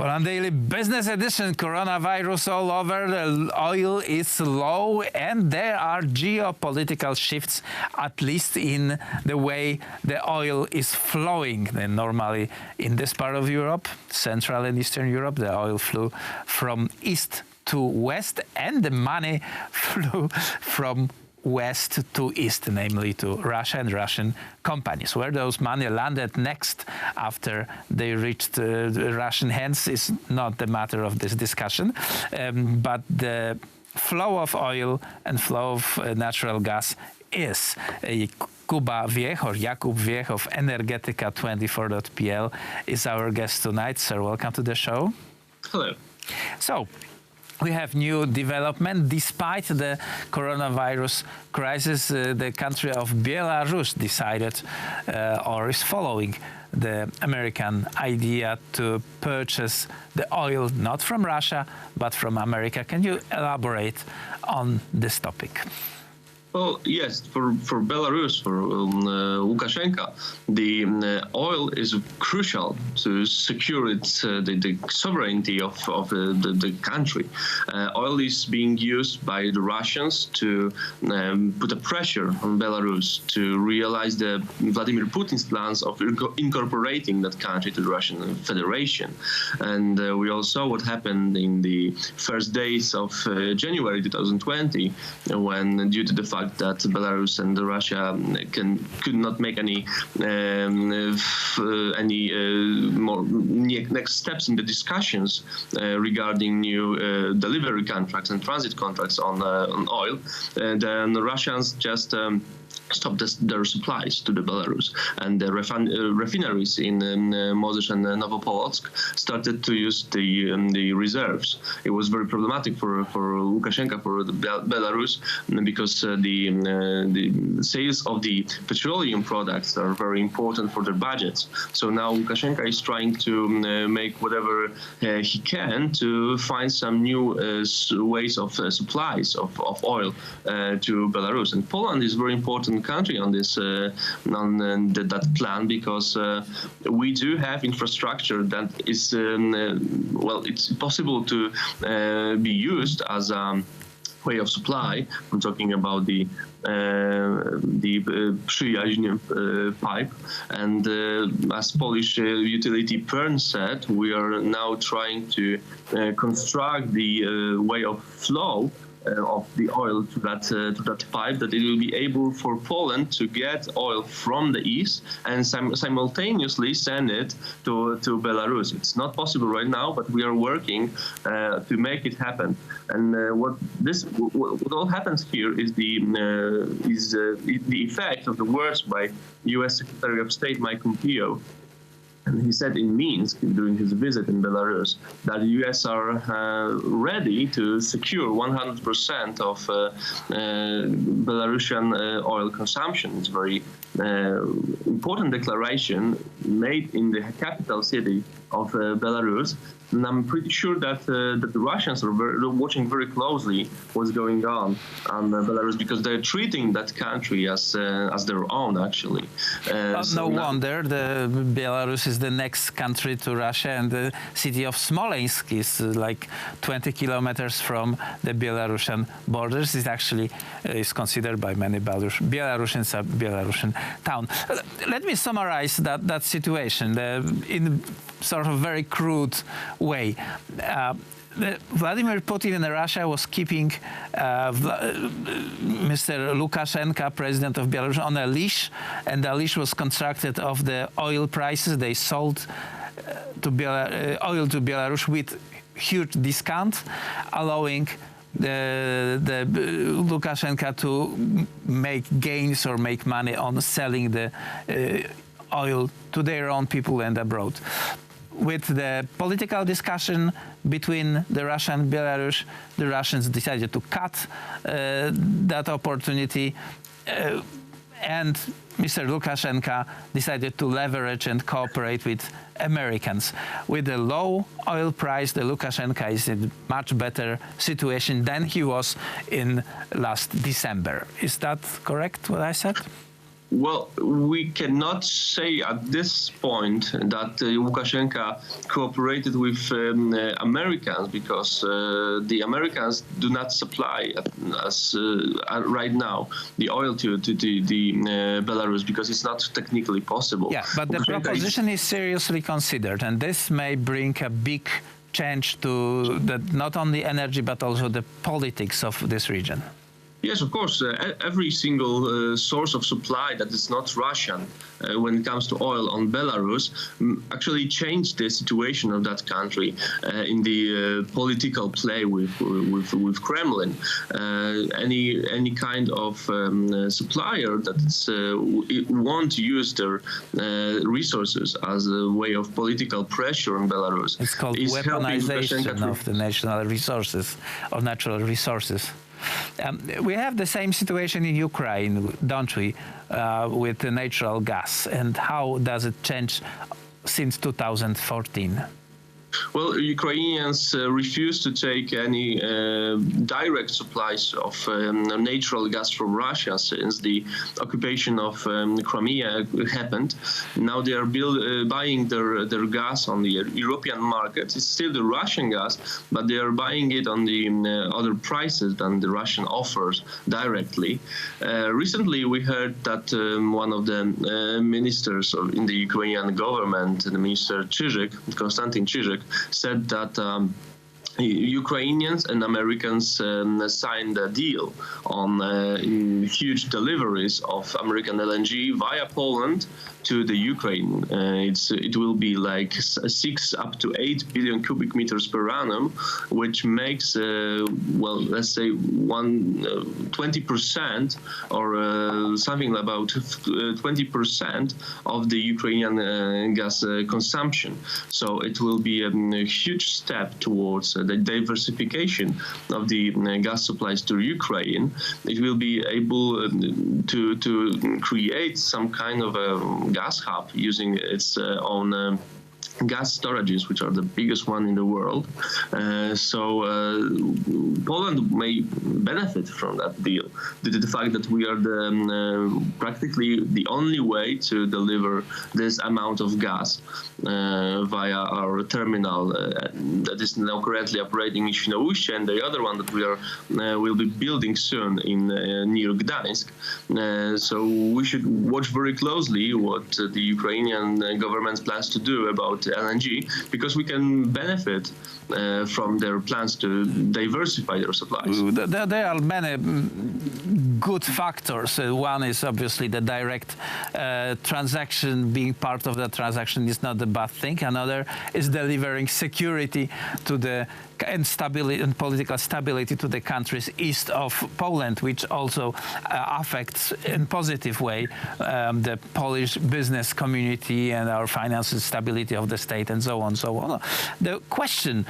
Well, on Daily Business Edition, coronavirus all over, the oil is low, and there are geopolitical shifts, at least in the way the oil is flowing. And normally in this part of Europe, Central and Eastern Europe, the oil flew from east to west, and the money flew from west to east, namely to Russia and Russian companies. Where those money landed next after they reached Russian hands is not the matter of this discussion, but the flow of oil and flow of natural gas is. Jakub Wiech, or Jakub Wiech of Energetyka24.pl is our guest tonight. Sir, welcome to the show. Hello. So, we have new development. Despite the coronavirus crisis, the country of Belarus decided or is following the American idea to purchase the oil not from Russia, but from America. Can you elaborate on this topic? Well, yes, for Belarus, for Lukashenko, the oil is crucial to secure the sovereignty of the country. Oil is being used by the Russians to put a pressure on Belarus to realize the Vladimir Putin's plans of incorporating that country to the Russian Federation. And we all saw what happened in the first days of January 2020, when, due to the fact that Belarus and Russia could not make any more next steps in the discussions regarding new delivery contracts and transit contracts on oil, then the Russians just stopped their supplies to the Belarus, and the refineries in Mozys and Novopolotsk started to use the reserves. It was very problematic for Lukashenko, for Belarus, because the sales of the petroleum products are very important for their budgets. So now Lukashenko is trying to make whatever he can to find some new ways of supplies of oil to Belarus. And Poland is very important country on this that plan, because we do have infrastructure that is it's possible to be used as a way of supply. I'm talking about the Przyjaźń pipe, and as Polish utility PERN said, we are now trying to construct the way of flow of the oil to that pipe, that it will be able for Poland to get oil from the east and simultaneously send it to Belarus. It's not possible right now, but we are working to make it happen. And what all happens here is the effect of the words by U.S. Secretary of State Mike Pompeo. And he said in Minsk during his visit in Belarus that the U.S. are ready to secure 100% of Belarusian oil consumption. It's a very important declaration made in the capital city of Belarus. And I'm pretty sure that the Russians are watching very closely what's going on Belarus, because they're treating that country as their own, actually. No wonder Belarus is the next country to Russia, and the city of Smolensk is like 20 kilometers from the Belarusian borders. It actually is considered by many Belarusians a Belarusian town. Let me summarize that situation in sort of very crude way. Vladimir Putin in Russia was keeping Mr. Lukashenko, president of Belarus, on a leash, and the leash was constructed of the oil prices. They sold oil to Belarus with huge discount, allowing the Lukashenko to make gains or make money on selling the oil to their own people and abroad. With the political discussion between the Russia and Belarus, the Russians decided to cut that opportunity, and Mr. Lukashenko decided to leverage and cooperate with Americans. With the low oil price, the Lukashenko is in much better situation than he was in last December. Is that correct, what I said? Well, we cannot say at this point that Lukashenko cooperated with Americans, because the Americans do not supply us right now the oil to the Belarus, because it's not technically possible. Yeah, but the proposition is seriously considered, and this may bring a big change to not only energy but also the politics of this region. Yes, of course. Every single source of supply that is not Russian, when it comes to oil on Belarus, actually changed the situation of that country in the political play with Kremlin. Any kind of supplier that won't use their resources as a way of political pressure on Belarus. It's called weaponization of the natural resources. We have the same situation in Ukraine, don't we, with the natural gas? And how does it change since 2014? Well, Ukrainians refuse to take any direct supplies of natural gas from Russia since the occupation of Crimea happened. Now they are buying their gas on the European market. It's still the Russian gas, but they are buying it on the other prices than the Russian offers directly. Recently, we heard that one of the ministers in the Ukrainian government, the Minister Konstantin Czyżyk, said that Ukrainians and Americans signed a deal on huge deliveries of American LNG via Poland to the Ukraine. It will be like 6 up to 8 billion cubic meters per annum, which makes, well, let's say 20% or something about 20% of the Ukrainian gas consumption. So it will be a huge step towards the diversification of the gas supplies to Ukraine. It will be able to create some kind of a gas hub using its own gas storages, which are the biggest one in the world. Poland may benefit from that deal due to the fact that we are practically the only way to deliver this amount of gas via our terminal that is now currently operating in Świnoujście, and the other one that will be building soon in near Gdańsk. So we should watch very closely what the Ukrainian government plans to do about LNG, because we can benefit from their plans to diversify their supplies. There are many good factors. One is obviously the direct transaction. Being part of the transaction is not a bad thing. Another is delivering security to and stability and political stability to the countries east of Poland, which also affects in positive way the Polish business community and our financial stability of the state, and so on, so on. The question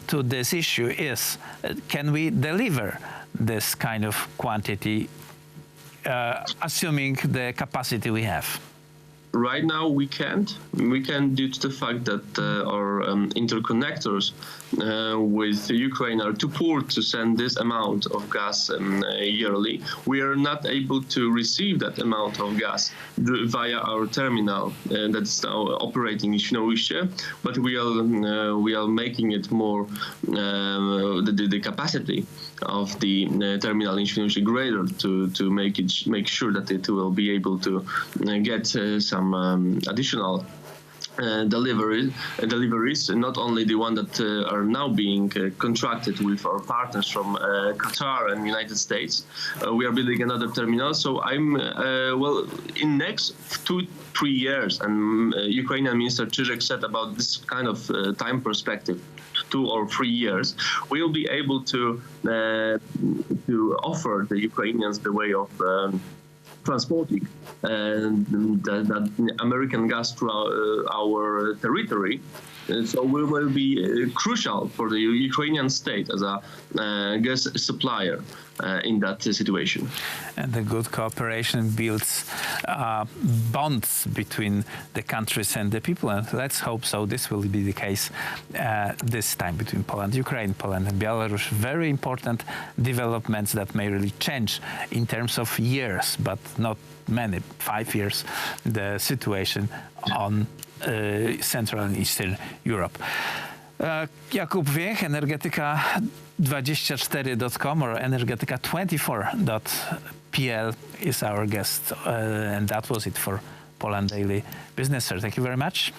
to this issue is, can we deliver this kind of quantity, assuming the capacity we have? Right now, we can't. We can, due to the fact that our interconnectors with Ukraine are too poor to send this amount of gas yearly. We are not able to receive that amount of gas via our terminal that's now operating in Świnoujście, but we are making it more the capacity of the terminal in Świnoujście greater to make sure that it will be able to get some additional deliveries, not only the one that are now being contracted with our partners from Qatar and United States. We are building another terminal, so I'm in next 2-3 years, and Ukrainian Minister Czyżyk said about this kind of time perspective, 2 or 3 years, we will be able to offer the Ukrainians the way of transporting that American gas to our territory. So we will be crucial for the Ukrainian state as a gas supplier. in that situation. And the good cooperation builds bonds between the countries and the people, and let's hope so. This will be the case this time between Poland, Ukraine, Poland and Belarus. Very important developments that may really change in terms of years, but not many, 5 years, the situation on Central and Eastern Europe. Jakub Wiech, energetyka24.com or energetyka24.pl is our guest, and that was it for Poland Daily Business. Sir, thank you very much.